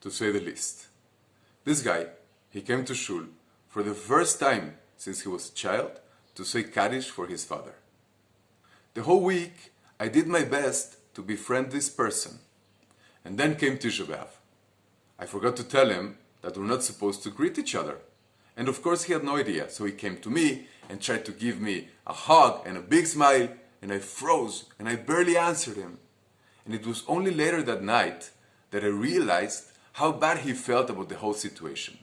to say the least. This guy, he came to shul for the first time since he was a child to say Kaddish for his father. The whole week I did my best to befriend this person, and then came Tisha B'Av. I forgot to tell him that we're not supposed to greet each other, and of course he had no idea, so he came to me and tried to give me a hug and a big smile, and I froze and I barely answered him. And it was only later that night that I realized how bad he felt about the whole situation.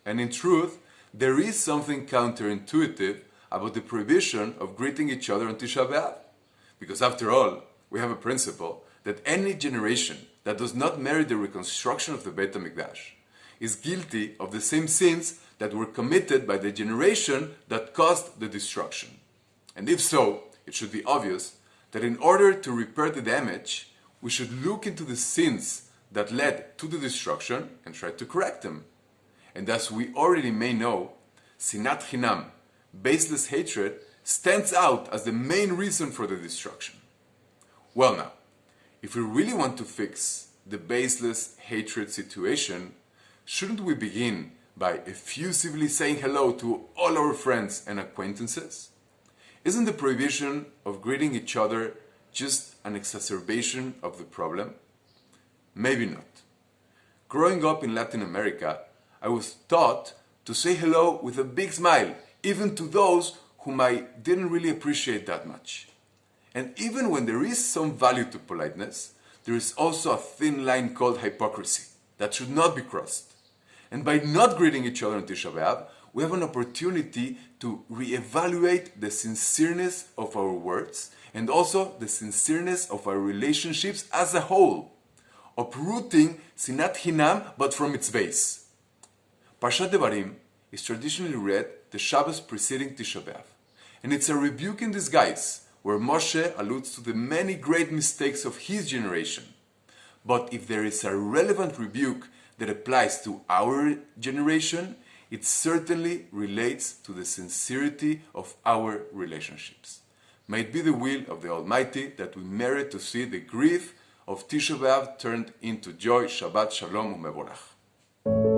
And in truth, there is something counterintuitive about the prohibition of greeting each other on Tisha B'Av. Because after all, we have a principle that any generation that does not merit the reconstruction of the Beit HaMikdash is guilty of the same sins that were committed by the generation that caused the destruction. And if so, it should be obvious that in order to repair the damage, we should look into the sins that led to the destruction and try to correct them. And as we already may know, Sinat Chinam, baseless hatred, stands out as the main reason for the destruction. Well now, if we really want to fix the baseless hatred situation, shouldn't we begin by effusively saying hello to all our friends and acquaintances? Isn't the prohibition of greeting each other just an exacerbation of the problem? Maybe not. Growing up in Latin America, I was taught to say hello with a big smile, even to those whom I didn't really appreciate that much. And even when there is some value to politeness, there is also a thin line called hypocrisy that should not be crossed. And by not greeting each other on Tisha B'Av, we have an opportunity to reevaluate the sincereness of our words and also the sincereness of our relationships as a whole, uprooting Sinat Hinam but from its base. Parashat Devarim is traditionally read the Shabbos preceding Tisha B'Av, and it's a rebuke in disguise where Moshe alludes to the many great mistakes of his generation. But if there is a relevant rebuke that applies to our generation, it certainly relates to the sincerity of our relationships. May it be the will of the Almighty that we merit to see the grief of Tisha B'Av turned into joy. Shabbat Shalom u'mevorach.